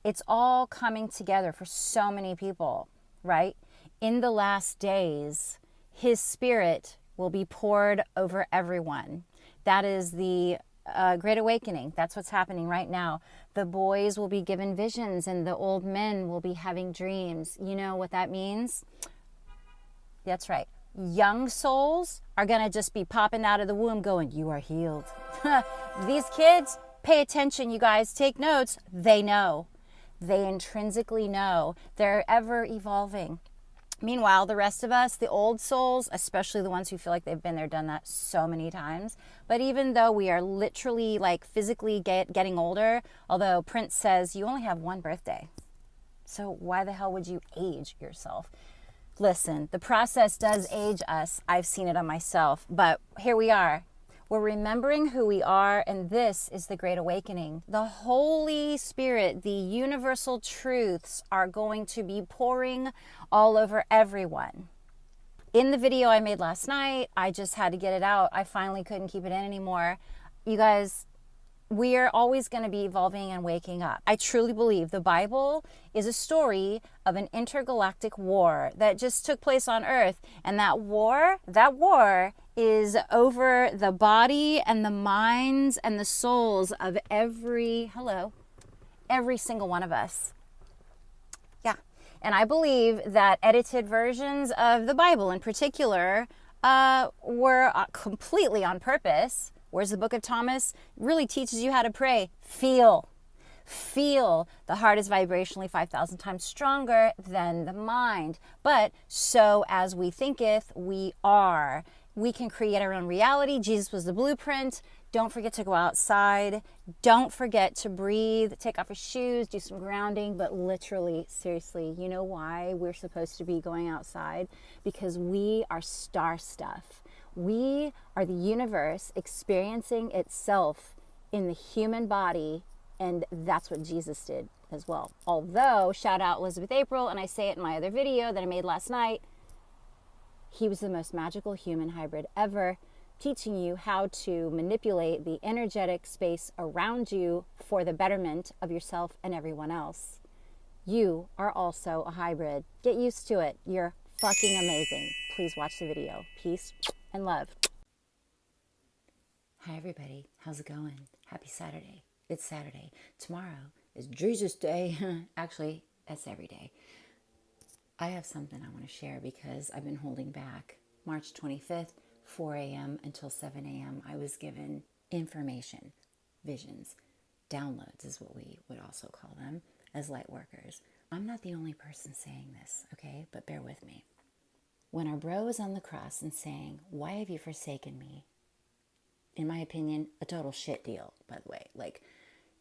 It's all coming together for so many people, right? In the last days, his spirit will be poured over everyone. That is the Great Awakening. That's what's happening right now. The boys will be given visions and the old men will be having dreams. You know what that means? That's right. Young souls are going to just be popping out of the womb going, you are healed. These kids, pay attention, you guys. Take notes. They know. They intrinsically know. They're ever evolving. Meanwhile, the rest of us, the old souls, especially the ones who feel like they've been there, done that so many times. But even though we are literally like physically getting older, although Prince says you only have one birthday. So why the hell would you age yourself? Listen, the process does age us. I've seen it on myself. But here we are. We're remembering who we are, and this is the Great Awakening. The Holy Spirit, the universal truths are going to be pouring all over everyone. In the video I made last night, I just had to get it out. I finally couldn't keep it in anymore. You guys, we are always going to be evolving and waking up. I truly believe the Bible is a story of an intergalactic war that just took place on Earth. And that war is over the body and the minds and the souls of every single one of us. Yeah. And I believe that edited versions of the Bible in particular were completely on purpose. Whereas the book of Thomas really teaches you how to pray. Feel. The heart is vibrationally 5,000 times stronger than the mind. But so as we thinketh, we are. We can create our own reality. Jesus was the blueprint. Don't forget to go outside. Don't forget to breathe. Take off your shoes. Do some grounding. But literally, seriously, you know why we're supposed to be going outside? Because we are star stuff. We are the universe experiencing itself in the human body, and that's what Jesus did as well. Although, shout out Elizabeth April, and I say it in my other video that I made last night, he was the most magical human hybrid ever, teaching you how to manipulate the energetic space around you for the betterment of yourself and everyone else. You are also a hybrid. Get used to it. You're fucking amazing. Please watch the video. Peace and love. Hi everybody, how's it going? Happy Saturday. It's Saturday. Tomorrow is Jesus Day. Actually, that's every day. I have something I want to share because I've been holding back. March 25th, 4 a.m. until 7 a.m. I was given information, visions, downloads is what we would also call them as light workers. I'm not the only person saying this, okay? But bear with me. When our bro is on the cross and saying, why have you forsaken me? In my opinion, a total shit deal, by the way. Like,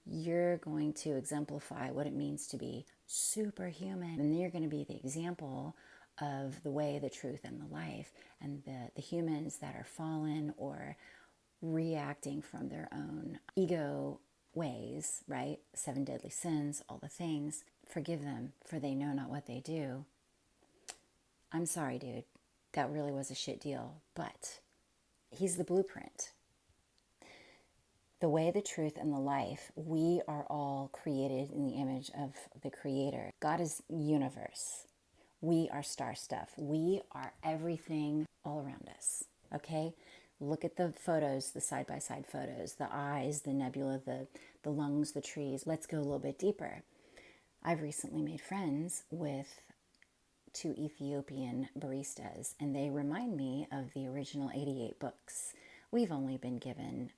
you're going to exemplify what it means to be superhuman. And you're going to be the example of the way, the truth, and the life. And the humans that are fallen or reacting from their own ego ways, right? 7 deadly sins, all the things. Forgive them, for they know not what they do. I'm sorry, dude. That really was a shit deal. But he's the blueprint. The way, the truth, and the life, we are all created in the image of the Creator. God is universe. We are star stuff. We are everything all around us, okay? Look at the photos, the side-by-side photos, the eyes, the nebula, the lungs, the trees. Let's go a little bit deeper. I've recently made friends with 2 Ethiopian baristas, and they remind me of the original 88 books. We've only been given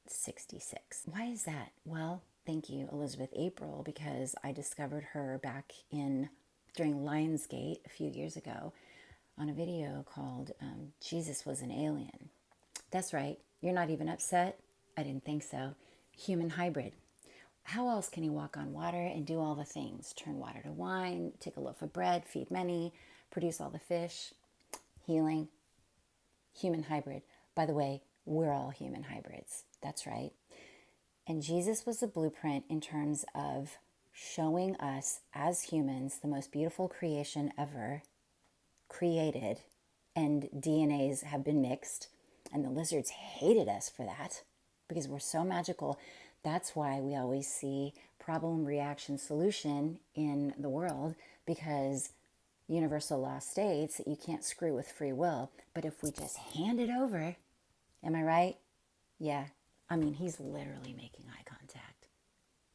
66. Why is that? Well, thank you, Elizabeth April, because I discovered her back during Lionsgate a few years ago on a video called Jesus Was an Alien. That's right. You're not even upset? I didn't think so. Human hybrid. How else can he walk on water and do all the things? Turn water to wine, take a loaf of bread, feed many, produce all the fish. Healing. Human hybrid. By the way, we're all human hybrids. That's right. And Jesus was the blueprint in terms of showing us as humans the most beautiful creation ever created. And DNAs have been mixed. And the lizards hated us for that because we're so magical That's why we always see problem, reaction, solution in the world, because universal law states that you can't screw with free will. But if we just hand it over, am I right? Yeah. I mean, he's literally making eye contact.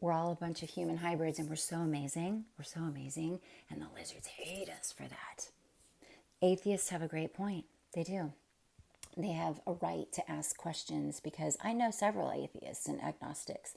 We're all a bunch of human hybrids and we're so amazing. We're so amazing. And the lizards hate us for that. Atheists have a great point. They do. They have a right to ask questions, because I know several atheists and agnostics.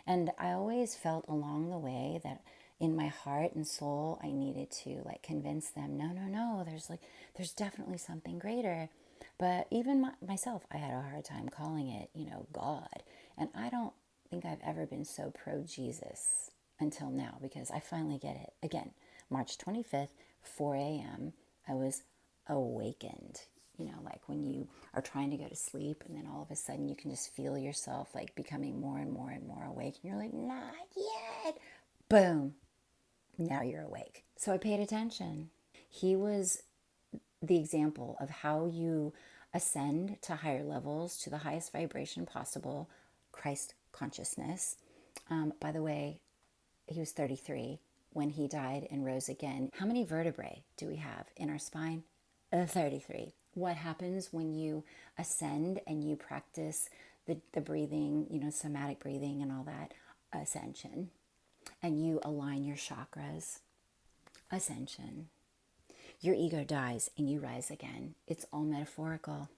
And I always felt along the way that in my heart and soul, I needed to like convince them, no, there's definitely something greater. But even myself, I had a hard time calling it, God. And I don't think I've ever been so pro-Jesus until now, because I finally get it. Again, March 25th, 4 a.m., I was awakened. Like when you are trying to go to sleep and then all of a sudden you can just feel yourself like becoming more and more and more awake. And you're like, not yet. Boom. Now you're awake. So I paid attention. He was the example of how you ascend to higher levels, to the highest vibration possible, Christ consciousness. By the way, he was 33 when he died and rose again. How many vertebrae do we have in our spine? 33. What happens when you ascend and you practice the breathing, somatic breathing and all that? Ascension. And you align your chakras. Ascension. Your ego dies and you rise again. It's all metaphorical.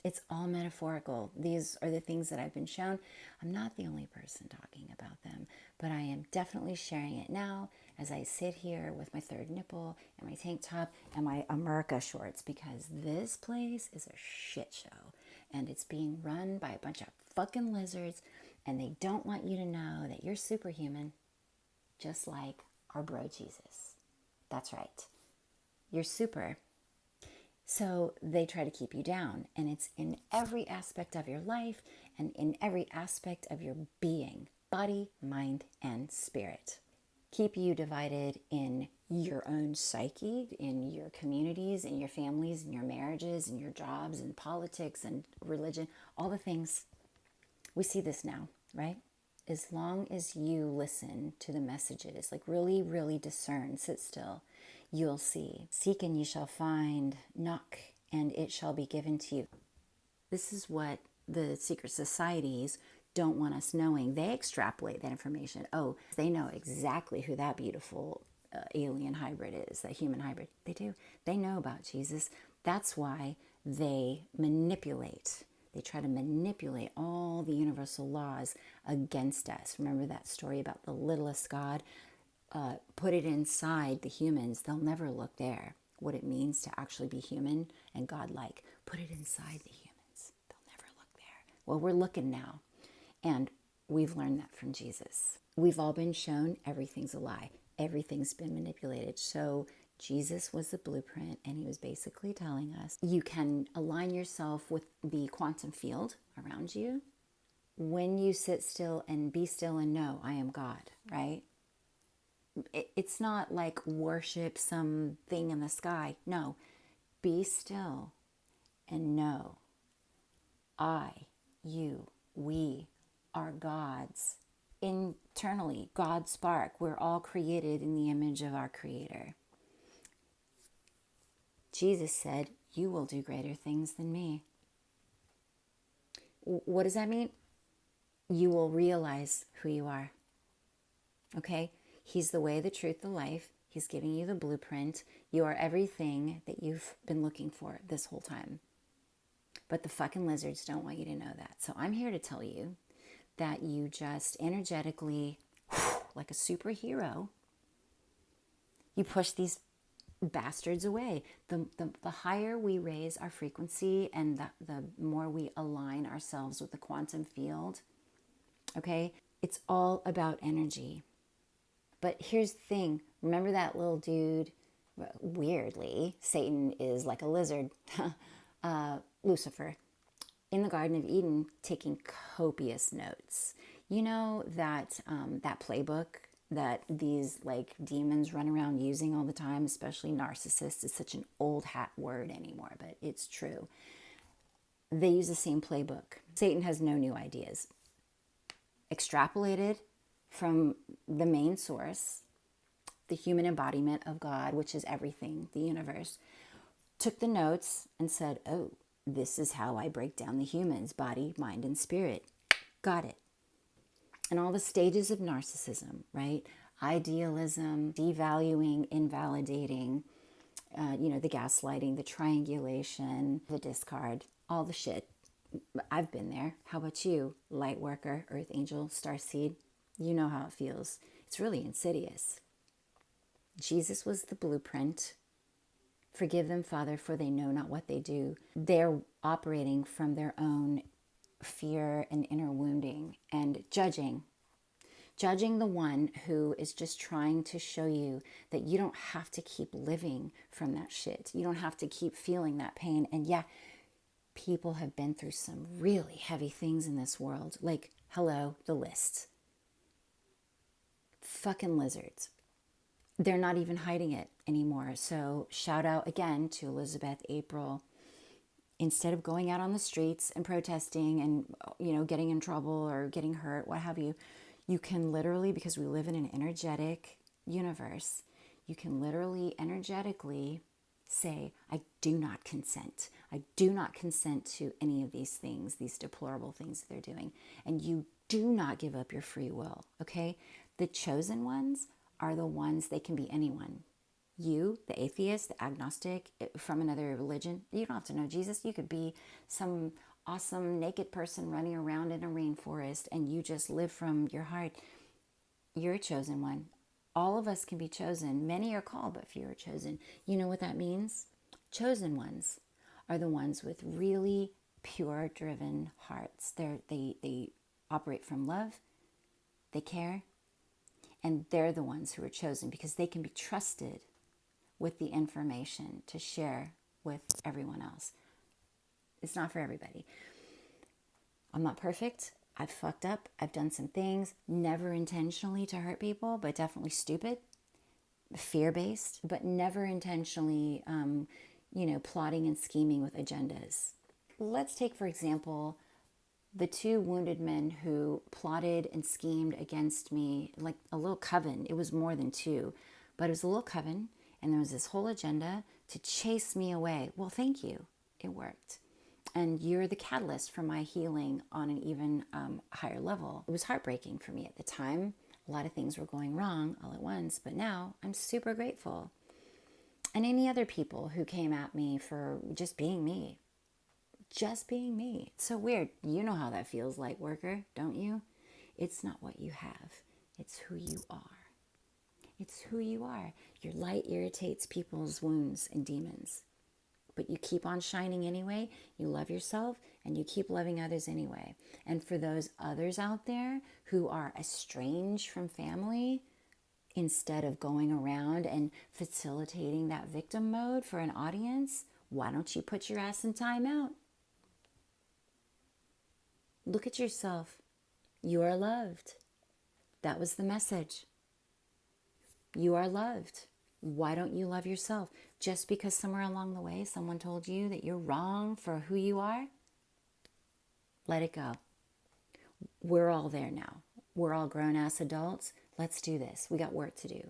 It's all metaphorical. These are the things that I've been shown. I'm not the only person talking about them, but I am definitely sharing it now as I sit here with my third nipple and my tank top and my America shorts, because this place is a shit show and it's being run by a bunch of fucking lizards, and they don't want you to know that you're superhuman, just like our bro Jesus. That's right. You're super. So they try to keep you down, and it's in every aspect of your life and in every aspect of your being, body, mind, and spirit. Keep you divided in your own psyche, in your communities, in your families, in your marriages, in your jobs, in politics and religion, all the things. We see this now, right? As long as you listen to the messages, like really, really discern, sit still, you'll see. Seek and ye shall find, knock and it shall be given to you. This is what the secret societies don't want us knowing. They extrapolate that information. Oh, they know exactly who that beautiful alien hybrid is, that human hybrid. They do. They know about Jesus. That's why they manipulate. They try to manipulate all the universal laws against us. Remember that story about the littlest God? Put it inside the humans. They'll never look there. What it means to actually be human and godlike. Put it inside the humans. They'll never look there. Well, we're looking now. And we've learned that from Jesus. We've all been shown everything's a lie. Everything's been manipulated. So Jesus was the blueprint, and he was basically telling us you can align yourself with the quantum field around you when you sit still and be still and know I am God, right? It's not like worship something in the sky. No, be still and know I, you, we are gods. Internally, God spark. We're all created in the image of our Creator. Jesus said, you will do greater things than me. What does that mean? You will realize who you are. Okay? He's the way, the truth, the life. He's giving you the blueprint. You are everything that you've been looking for this whole time. But the fucking lizards don't want you to know that. So I'm here to tell you that you just energetically, like a superhero, you push these bastards away. The higher we raise our frequency and the more we align ourselves with the quantum field, okay, it's all about energy. But here's the thing. Remember that little dude? Weirdly, Satan is like a lizard. Lucifer, in the Garden of Eden, taking copious notes. You know that that playbook that these like demons run around using all the time, especially narcissists. It's such an old hat word anymore, but it's true. They use the same playbook. Satan has no new ideas. extrapolated from the main source, the human embodiment of God, which is everything, the universe, took the notes and said, oh, this is how I break down the humans, body, mind, and spirit. Got it. And all the stages of narcissism, right? Idealism, devaluing, invalidating, the gaslighting, the triangulation, the discard, all the shit. I've been there. How about you? Light worker, earth angel, starseed. You know how it feels. It's really insidious. Jesus was the blueprint. Forgive them, Father, for they know not what they do. They're operating from their own fear and inner wounding and judging the one who is just trying to show you that you don't have to keep living from that shit. You don't have to keep feeling that pain. And yeah, people have been through some really heavy things in this world. Like, hello, the list. Fucking lizards. They're not even hiding it anymore. So shout out again to Elizabeth, April. Instead of going out on the streets and protesting and, getting in trouble or getting hurt, what have you, you can literally, because we live in an energetic universe, you can literally energetically say, I do not consent. I do not consent to any of these things, these deplorable things that they're doing. And you do not give up your free will, okay? The chosen ones are the ones, they can be anyone. You, the atheist, the agnostic, from another religion, you don't have to know Jesus. You could be some awesome naked person running around in a rainforest and you just live from your heart. You're a chosen one. All of us can be chosen. Many are called, but few are chosen. You know what that means? Chosen ones are the ones with really pure, driven hearts. They operate from love. They care. And they're the ones who are chosen because they can be trusted with the information to share with everyone else. It's not for everybody. I'm not perfect. I've fucked up. I've done some things, never intentionally to hurt people, but definitely stupid, fear-based, but never intentionally, plotting and scheming with agendas. Let's take, for example, the two wounded men who plotted and schemed against me, like a little coven. It was more than two, but it was a little coven, and there was this whole agenda to chase me away. Well, thank you. It worked. And you're the catalyst for my healing on an even higher level. It was heartbreaking for me at the time. A lot of things were going wrong all at once, but now I'm super grateful. And any other people who came at me for just being me. Just being me. It's so weird. You know how that feels like, worker, don't you? It's not what you have. It's who you are. It's who you are. Your light irritates people's wounds and demons. But you keep on shining anyway. You love yourself and you keep loving others anyway. And for those others out there who are estranged from family, instead of going around and facilitating that victim mode for an audience, why don't you put your ass in timeout? Look at yourself. You are loved. That was the message. You are loved. Why don't you love yourself? Just because somewhere along the way someone told you that you're wrong for who you are? Let it go. We're all there now. We're all grown-ass adults. Let's do this. We got work to do.